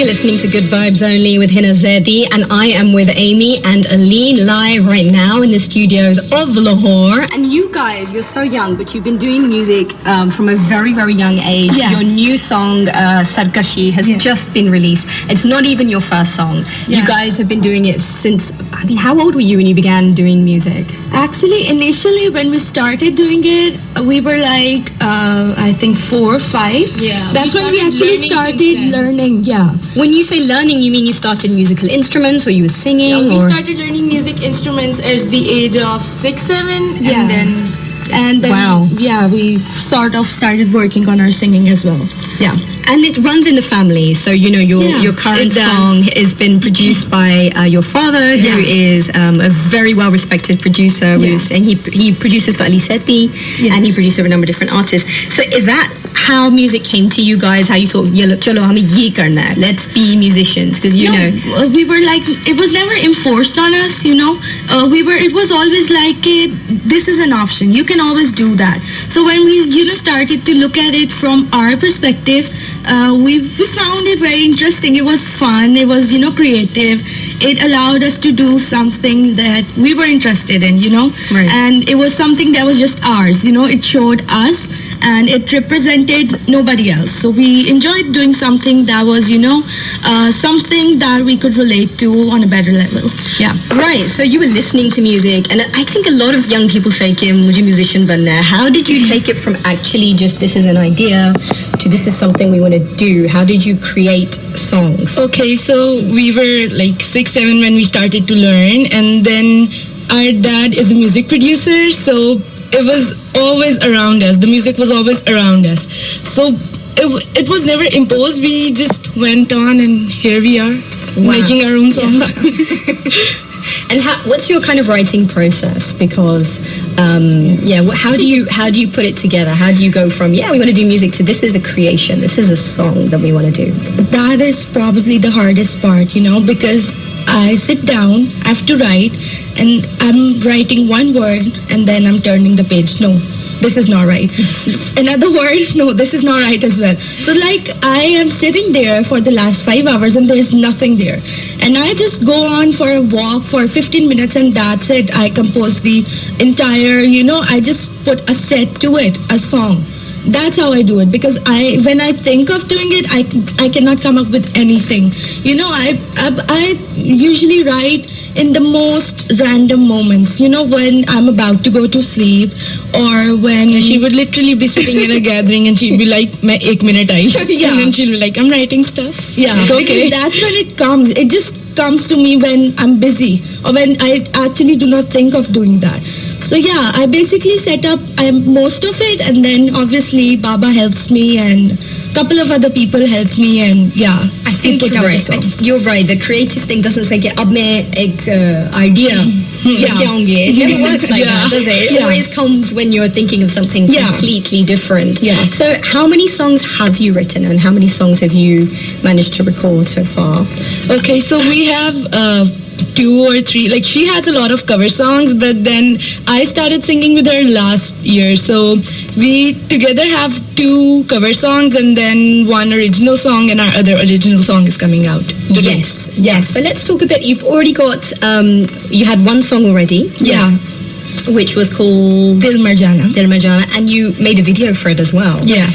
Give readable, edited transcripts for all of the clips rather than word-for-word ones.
You're listening to Good Vibes Only with Hina Zaidi, and I am with Amy and Aleen live right now in the studios of Lahore. And you guys, you're so young, but you've been doing music from a very, very young age. Yeah. Your new song, Sarkashi, has just been released. It's not even your first song. Yeah. You guys have been doing it since, I mean, how old were you when you began doing music? Actually, initially when we started doing it, we were like, I think 4 or 5. Yeah. That's when we actually started learning. Yeah. When you say learning, you mean you started musical instruments, or you were singing? Yeah, we or? started learning music instruments at the age of 6, 7, Yeah. and then Wow. Yeah, we sort of started working on our singing as well. Yeah. And it runs in the family, so you know your current it does. song has been produced by your father, who is a very well respected producer, and he produces for Aleen Amy, and he produces for a number of different artists. So is that how music came to you guys? How you thought, chalo hame ye karna hai, let's be musicians? Because you know, we were like, it was never enforced on us. It was always like, this is an option. You can always do that. So when we started to look at it from our perspective, we found it very interesting. It was fun. It was creative. It allowed us to do something that we were interested in. Right. And it was something that was just ours. It showed us, and it represented nobody else. So we enjoyed doing something that was something that we could relate to on a better level. Yeah. right? So you were listening to music, and I think a lot of young people say, "Ki mujhe musician banna hai." How did you take it from actually just this is an idea to this is something we want to do? How did you create songs? Okay, so we were like 6, 7 when we started to learn, and then our dad is a music producer, so it was always around us. The music was always around us. So it was never imposed. We just went on, and here we are, making our own songs. And what's your kind of writing process? Because how do you put it together? How do you go from we want to do music to this is a creation, this is a song that we want to do? That is probably the hardest part, because I sit down, I have to write, and I'm writing one word, and then I'm turning the page. No, this is not right. Another word, no, this is not right as well. So like I am sitting there for the last 5 hours, and there's nothing there. And I just go on for a walk for 15 minutes, and that's it. I compose the entire, I just put a set to it, a song. That's how I do it, because when I think of doing it, I cannot come up with anything. I usually write in the most random moments. When I'm about to go to sleep, or when She would literally be sitting in a gathering, and she'd be like, "Main 1 minute aayi." And then she'll be like, "I'm writing stuff." Yeah, Okay. because that's when it comes. It just comes to me when I'm busy, or when I actually do not think of doing that. So yeah, I basically set up most of it, and then obviously Baba helps me, and a couple of other people helped me, and I think put you're out right. the song. You're right. The creative thing doesn't say, "Ab main ek idea leke aungi." It never works like that, does it? It always comes when you're thinking of something completely different. Yeah. So how many songs have you written, and how many songs have you managed to record so far? Okay, so we have 2 or 3. Like, she has a lot of cover songs, but then I started singing with her last year. So we together have 2 cover songs, and then 1 original song, and our other original song is coming out today. Yes. So let's talk a bit. You've already got, you had 1 song already. Yeah. Which was called Dil Marjana. Dil Marjana, and you made a video for it as well. Yeah.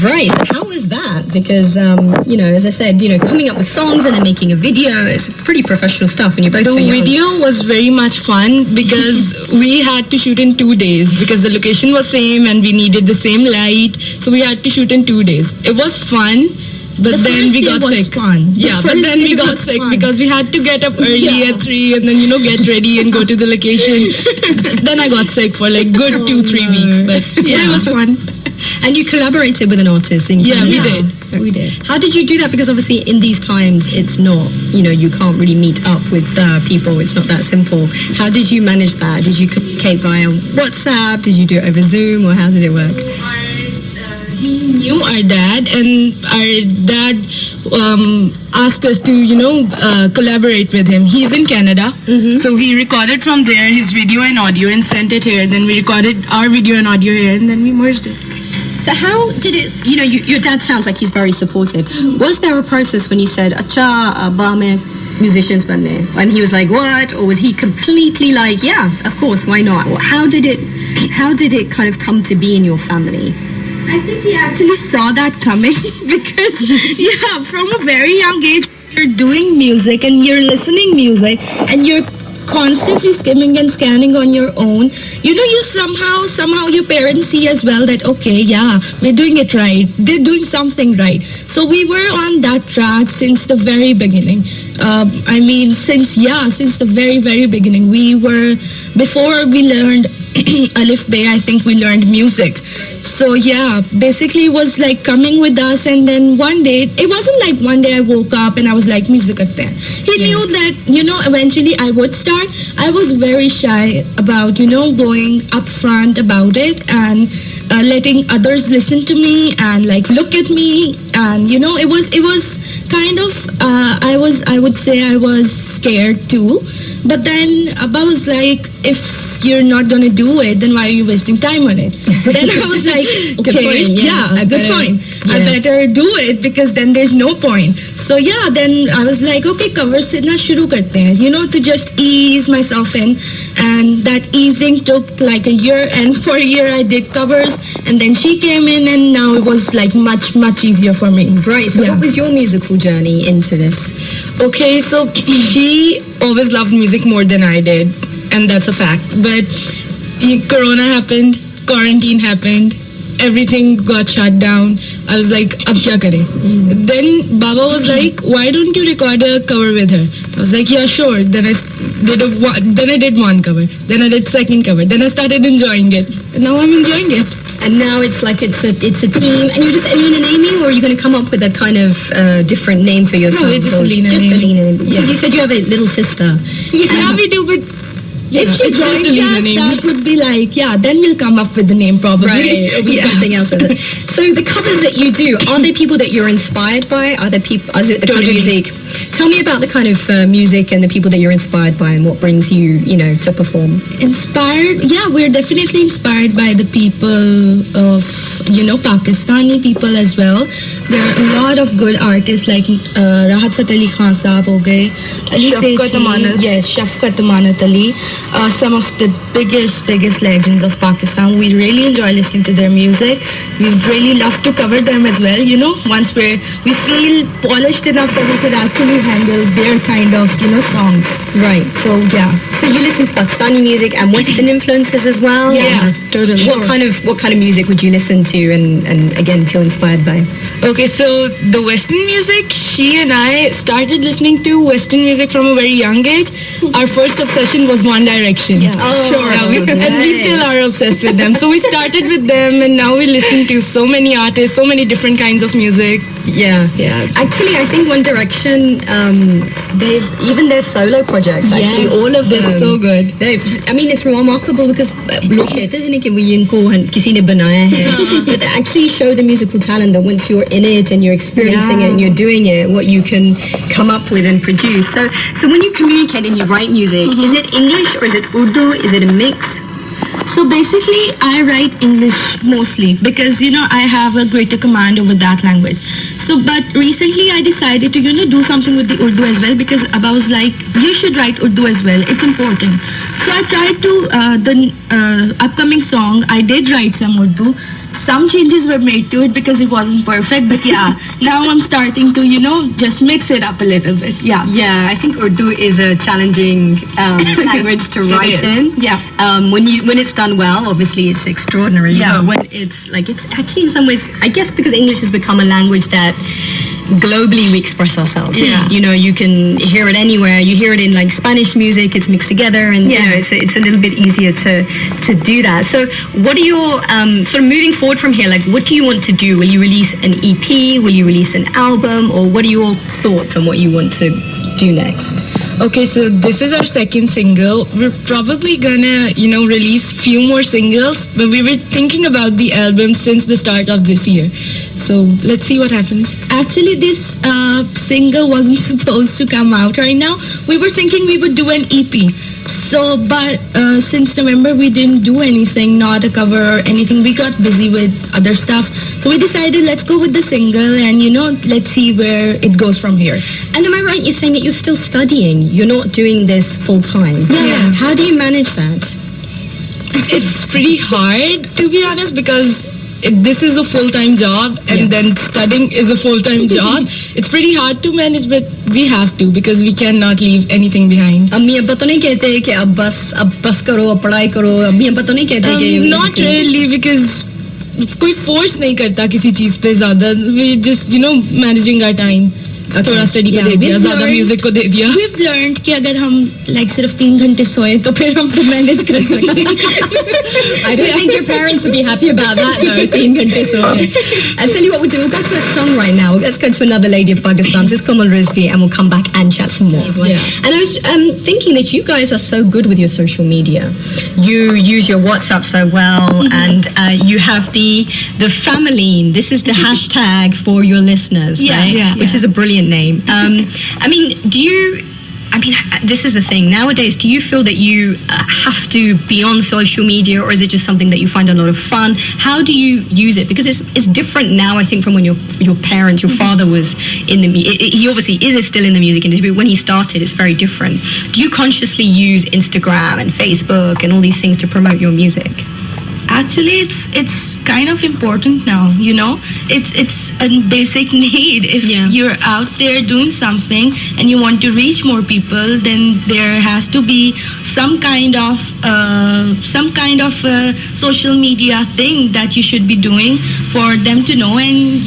Right. So how was that? Because, as I said, coming up with songs and then making a video, it's pretty professional stuff when you're both so The young. video was very much fun because we had to shoot in 2 days because the location was same and we needed the same light. So we had to shoot in 2 days. It was fun. But then we got sick. Fun. Yeah, but then we got sick because we had to get up early at 3 and then, get ready and go to the location. Then I got sick for like good 2-3 weeks. But it was fun. And you collaborated with an artist in Canada. We did. How did you do that? Because obviously in these times, it's not, you can't really meet up with people. It's not that simple. How did you manage that? Did you communicate via WhatsApp? Did you do it over Zoom? Or how did it work? He knew our dad, and our dad asked us to, collaborate with him. He's in Canada, so he recorded from there his video and audio and sent it here. Then we recorded our video and audio here, and then we merged it. So how did it, your dad sounds like he's very supportive. Was there a process when you said, Acha, ba mein musicians banne? And he was like, what? Or was he completely like, yeah, of course, why not? Or how did it kind of come to be in your family? I think he actually saw that coming because, from a very young age, you're doing music and you're listening music and you're constantly skimming and scanning on your own. You somehow your parents see as well that, okay, yeah, we're doing it right. They're doing something right. So we were on that track since the very beginning. Since the very, very beginning. Before we learned Alif Bay, I think we learned music. So basically it was like coming with us, and then one day, it wasn't like one day I woke up and I was like, music karte hain. He knew that, eventually I would start. I was very shy about, going up front about it and letting others listen to me and like look at me, and it was kind of I would say I was scared too, but then Abba was like, if you're not gonna do it, then why are you wasting time on it? Then I was like, okay, good point. I better do it because then there's no point. So then I was like, okay, covers se na shuru karte hain, to just ease myself in, and that easing took like a year, and for a year I did covers, and then she came in, and now it was like much, much easier for me. Right, so what was your musical journey into this? Okay, so she always loved music more than I did, and that's a fact. But Corona happened, quarantine happened, everything got shut down. I was like, ab kya kare? Then Baba was like, why don't you record a cover with her? I was like, yeah, sure. Then I did one cover, then I did second cover, then I started enjoying it, and now I'm enjoying it. And now it's like it's a team, and you're just Aleen and Amy, or are you going to come up with a kind of different name for yourself? No, it's just Aleen and Amy. Just Aleen and Amy. Because you said you have a little sister. Yeah, we do, but if she joins us, that would be like, then we'll come up with the name probably. Right, it'll be something else. So the covers that you do, are they people that you're inspired by? Are it the kind of music? Tell me about the kind of music and the people that you're inspired by, and what brings you, to perform. Inspired? Yeah, we're definitely inspired by the people of, Pakistani people as well. There are a lot of good artists like Rahat Fateh Ali Khan Saab ho gaye, Shafqat Amanat. Yes, Shafqat Amanat Ali. Some of the biggest legends of Pakistan. We really enjoy listening to their music. We really love to cover them as well, once we feel polished enough that we could actually handle their kind of, songs. Right. So, So you listen to Pakistani music and Western influences as well? Yeah, totally. What kind of music would you listen to and again feel inspired by? Okay, so the Western music, she and I started listening to Western music from a very young age. Our first obsession was One Direction. Yeah. Sure. And we still are obsessed with them. So we started with them, and now we listen to so many artists, so many different kinds of music. Yeah. Actually, I think One Direction, even their solo projects, actually, all of them. They're so good. It's remarkable because लोग कहते हैं कि वो इनको किसी ने बनाया है, but they actually show the musical talent that once you're in it and you're experiencing it and you're doing it, what you can come up with and produce. So when you communicate and you write music, is it English or is it Urdu? Is it a mix? So basically, I write English mostly because, I have a greater command over that language. So, but recently I decided to, do something with the Urdu as well, because Abba was like, you should write Urdu as well. It's important. So I tried to, the upcoming song, I did write some Urdu. Some changes were made to it because it wasn't perfect, but now I'm starting to, just mix it up a little bit. Yeah, I think Urdu is a challenging language to write in. Yeah. When it's done well, obviously it's extraordinary. Yeah. But when it's actually in some ways, I guess because English has become a language that globally we express ourselves. Yeah. You can hear it anywhere. You hear it in like Spanish music, it's mixed together, and it's a little bit easier to do that. So what are your sort of moving forward from here, like what do you want to do? Will you release an EP? Will you release an album? Or what are your thoughts on what you want to do next? Okay, so this is our second single. We're probably gonna, release few more singles, but we were thinking about the album since the start of this year. So let's see what happens. Actually, this single wasn't supposed to come out right now. We were thinking we would do an EP. So, but since November, we didn't do anything, not a cover or anything. We got busy with other stuff. So we decided, let's go with the single and, let's see where it goes from here. And am I right, you're saying that you're still studying? You're not doing this full time? Yeah. How do you manage that? It's pretty hard, to be honest, because this is a full-time job and then studying is a full-time job. It's pretty hard to manage, but we have to because we cannot leave anything behind. अम्मी अब्बा तो नहीं कहते कि अब बस करो अब पढ़ाई करो अम्मी अब्बा तो नहीं कहते कि Not really, because कोई force नहीं करता किसी चीज पे ज़्यादा. We just managing our time. थोड़ा स्टडी को दे दिया, ज़्यादा म्यूजिक को दे दिया. We've learned कि अगर हम सिर्फ 3 घंटे सोए तो फिर हम सब मैनेज कर सकते हैं. I don't think your parents would be happy about that though. 3 घंटे सोए. I'll tell you what we'll do. We'll go to a song right now. Let's go to another lady of Pakistan. This is Kamal Rizvi, and we'll come back and chat some more. Yeah. And I was thinking that you guys are so good with your social media. You use your WhatsApp so well, and you have the family. This is the hashtag for your listeners, right? Yeah. Which is a brilliant name. This is the thing nowadays. Do you feel that you have to be on social media, or is it just something that you find a lot of fun? How do you use it? Because it's different now, I think, from when your parents, your father was in the he obviously is still in the music industry, but when he started, it's very different. Do you consciously use Instagram and Facebook and all these things to promote your music? Actually, it's kind of important now, It's a basic need. If you're out there doing something and you want to reach more people, then there has to be some kind of social media thing that you should be doing for them to know. And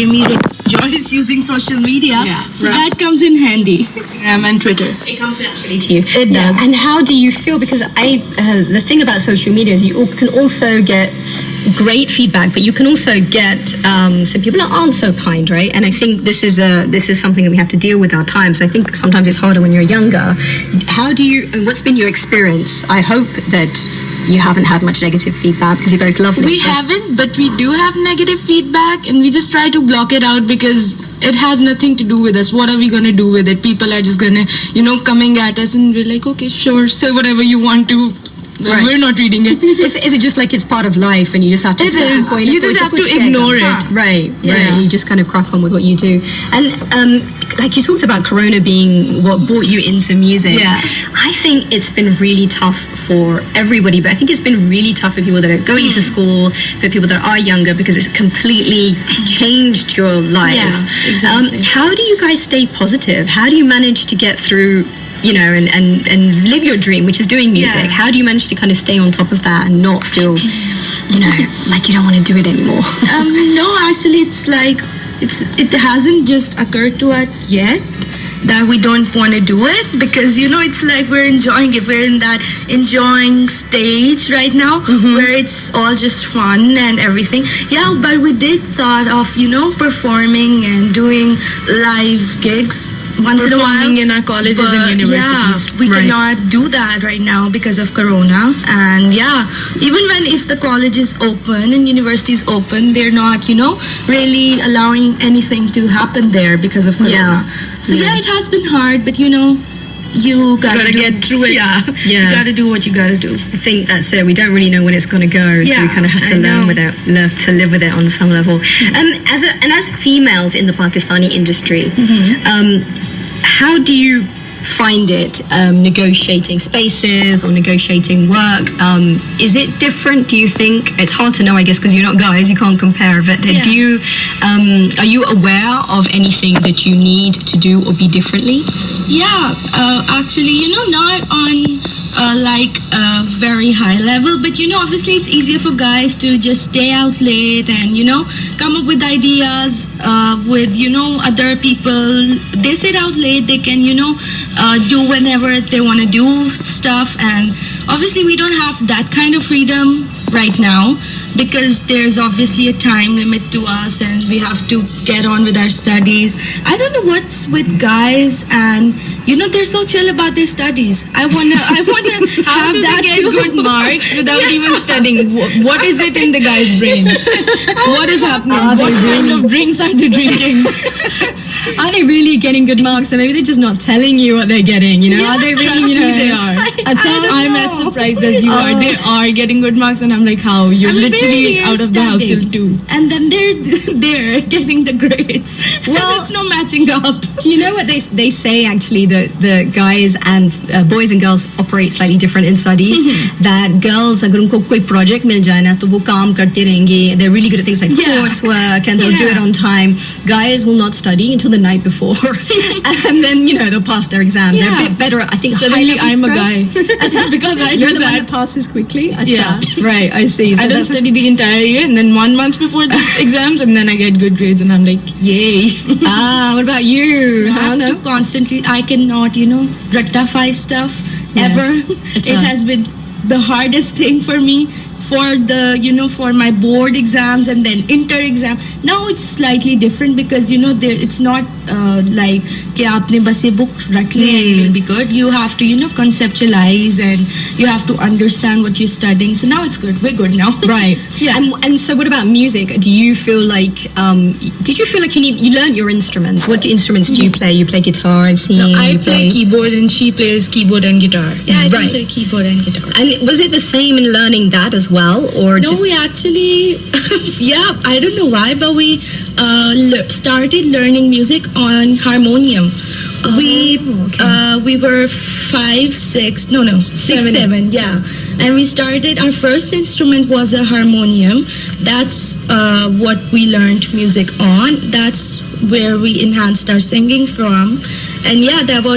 Amy enjoys using social media, that comes in handy. Instagram and Twitter. It comes naturally to you. It does. And how do you feel? Because the thing about social media is you can also get great feedback, but you can also get some people that aren't so kind, right? And I think this is something that we have to deal with our times. I think sometimes it's harder when you're younger. What's been your experience? I hope that you haven't had much negative feedback because you're both lovely. We haven't, but we do have negative feedback, and we just try to block it out because it has nothing to do with us. What are we going to do with it? People are just going to, coming at us, and we're like, okay, sure, say whatever you want to. Right. We're not reading it. Is it just like it's part of life and you just have to... It is. You just have to ignore it. Right. You just kind of crack on with what you do. And like you talked about Corona being what brought you into music. Yeah. I think it's been really tough for everybody, but I think it's been really tough for people that are going to school, for people that are younger, because it's completely changed your lives. Yeah, exactly. How do you guys stay positive? How do you manage to get through... and live your dream, which is doing music? Yeah. How do you manage to kind of stay on top of that and not feel, like you don't want to do it anymore? No, actually, it's like, it hasn't just occurred to us yet that we don't want to do it, because, it's like we're enjoying it. We're in that enjoying stage right now where it's all just fun and everything. Yeah, but we did thought of, performing and doing live gigs once in a while. Performing in our colleges and universities. Yeah, we cannot do that right now because of Corona. And even if the college is open and universities open, they're not, really allowing anything to happen there because of Corona. So it has been hard, but you gotta get through it. You gotta do what you gotta do. I think that's it. We don't really know when it's going to go, so we kind of have to learn to live with it on some level. As females in the Pakistani industry, how do you find it negotiating spaces or negotiating work? Is it different, do you think? It's hard to know, I guess, because you're not guys, you can't compare, but do you are you aware of anything that you need to do or be differently? Actually, not on very high level, but obviously it's easier for guys to just stay out late and come up with ideas with other people. They sit out late, they can do whenever they want to do stuff, and obviously we don't have that kind of freedom right now, because there's obviously a time limit to us and we have to get on with our studies. I don't know what's with guys, and they're so chill about their studies. I wanna How have do that they get too. good marks without even studying? What is it in the guy's brain? What is happening? What kind of drinks are they drinking? Are they really getting good marks? Or maybe they're just not telling you what they're getting, Are they really, They are. I'm as surprised as you are. They are getting good marks, and I'm like, how? You're I'm very literally here out of the house till studying. 2. And then they're getting the grades. Well, it's no matching up. Do you know what they say, actually, that the guys and boys and girls operate slightly different in studies? That girls, अगर उनको कोई project मिल जाए ना, तो वो काम करते रहेंगे. They're really good at things like coursework, and they'll do it on time. Guys will not study until the night before. And then, they'll pass their exams. They're a bit better at, I think, Suddenly I'm a guy. That's because You're the one that passes quickly? Yeah. Right, I see. So I don't study the entire year, and then 1 month before the exams, and then I get good grades, and I'm like, yay. What about you? I have to constantly, I cannot, rectify stuff ever. It has been the hardest thing for me for the, for my board exams and then inter exam. Now it's slightly different because, it's not like कि आपने बस ये book रख ले and you'll be good. You have to, conceptualize, and you have to understand what you're studying. So now it's good. We're good now. Right. Yeah. And so what about music? Do you feel like, did you feel like you learned your instruments? What instruments do you play? You play guitar, I've seen. No, I you play keyboard, and she plays keyboard and guitar. Yeah, I can Right. play keyboard and guitar. And was it the same in learning that as well? Or No, we actually, I don't know why, but we started learning music on harmonium. We were 5, 6, no, 6, 7, yeah. And we started, our first instrument was a harmonium. That's what we learned music on. That's where we enhanced our singing from. And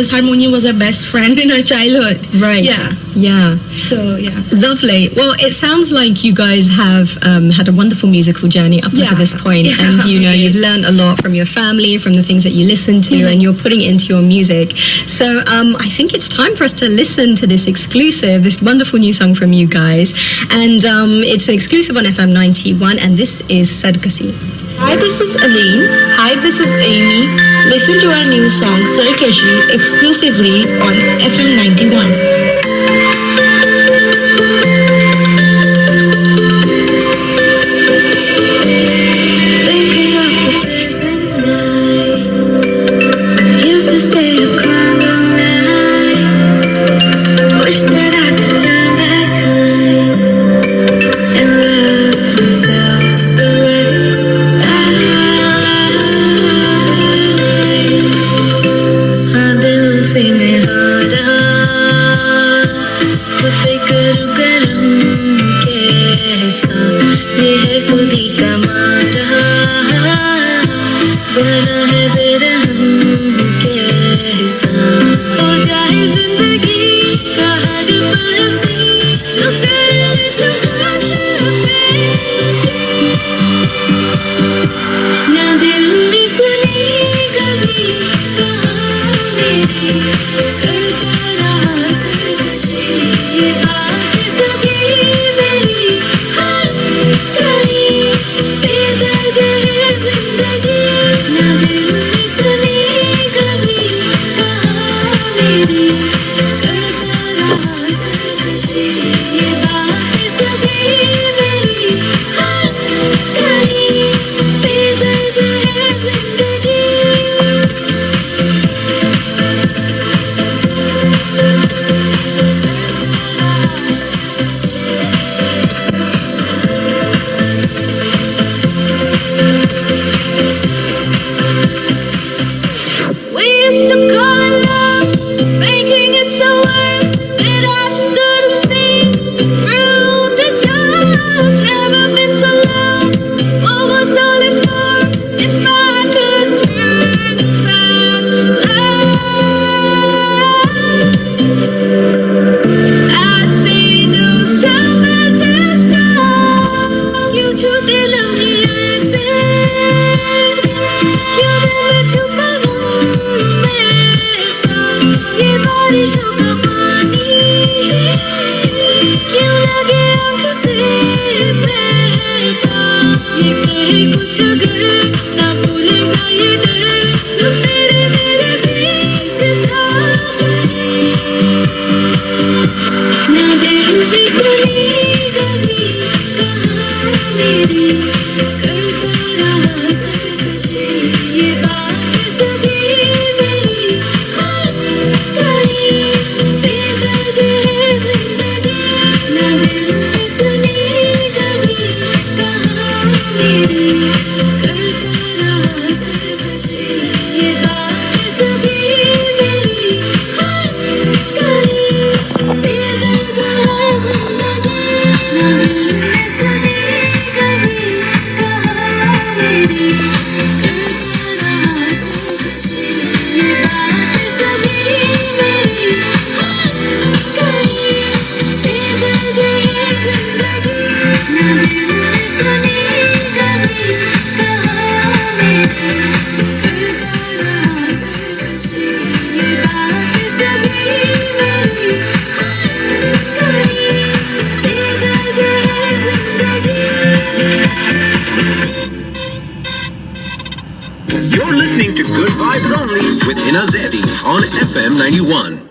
harmonium was our best friend in our childhood. Right. Yeah. Yeah. So, yeah. Lovely. Well, it sounds like you guys have had a wonderful musical journey up until this point. Yeah. And, you've learned a lot from your family, from the things that you listen to, and you're putting it into your music. So I think it's time for us to listen to this wonderful new song from you guys. And it's an exclusive on FM 91, and this is Sarkashi. Hi, this is Aleen. Hi, this is Amy. Listen to our new song, Sarkashi, exclusively on FM 91. You're listening to Good Vibes Only with Hina Zedi on FM 91.